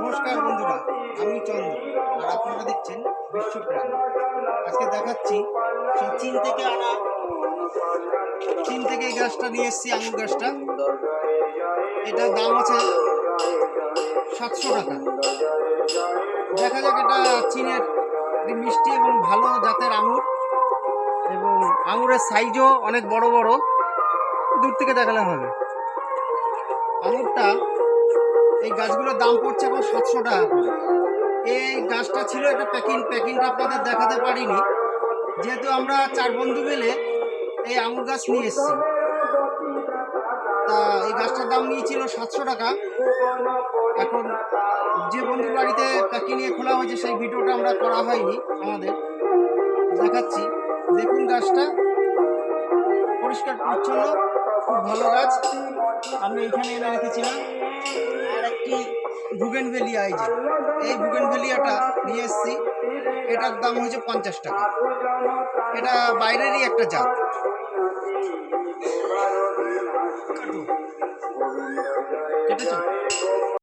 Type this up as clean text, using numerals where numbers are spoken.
নমস্কার বন্ধুরা, আমি চন্দ্র আর আপনারা দেখছেন বিশ্বপ্রাণ। আজকে দেখাচ্ছি সেই চীন থেকে এই গাছটা নিয়ে এসেছি, আঙুর গাছটা। এটার দাম আছে 700 টাকা। দেখা যাক, এটা চীনের মিষ্টি এবং ভালো জাতের আঙুর, এবং আঙুরের সাইজও অনেক বড় বড়। দূর থেকে দেখালে হবে। আঙুরটা, এই গাছগুলোর দাম পড়ছে এখন 700 টাকা করে। এই গাছটা ছিল, এটা প্যাকিংটা আপনাদের দেখাতে পারিনি, যেহেতু আমরা 4 বন্ধু মিলে এই আঙুর গাছ নিয়ে এসেছি। তা এই গাছটার দাম নিয়েছিল 700 টাকা। এখন যে বন্ধুর বাড়িতে প্যাকিং নিয়ে খোলা হয়েছে, সেই ভিডিওটা আমরা করা হয়নি, আমাদের দেখাচ্ছি। দেখুন, গাছটা পরিষ্কার পরিচ্ছন্ন, খুব ভালো গাছ। আমি এইখানে এনে রেখেছিলাম। আর একটি বুগেনভেলিয়া, এই বুগেনভেলিয়াটা নিয়ে এসেছি। এটার দাম হয়েছে 50 টাকা। এটা বাইরেরই একটা জাত। কেটেছো?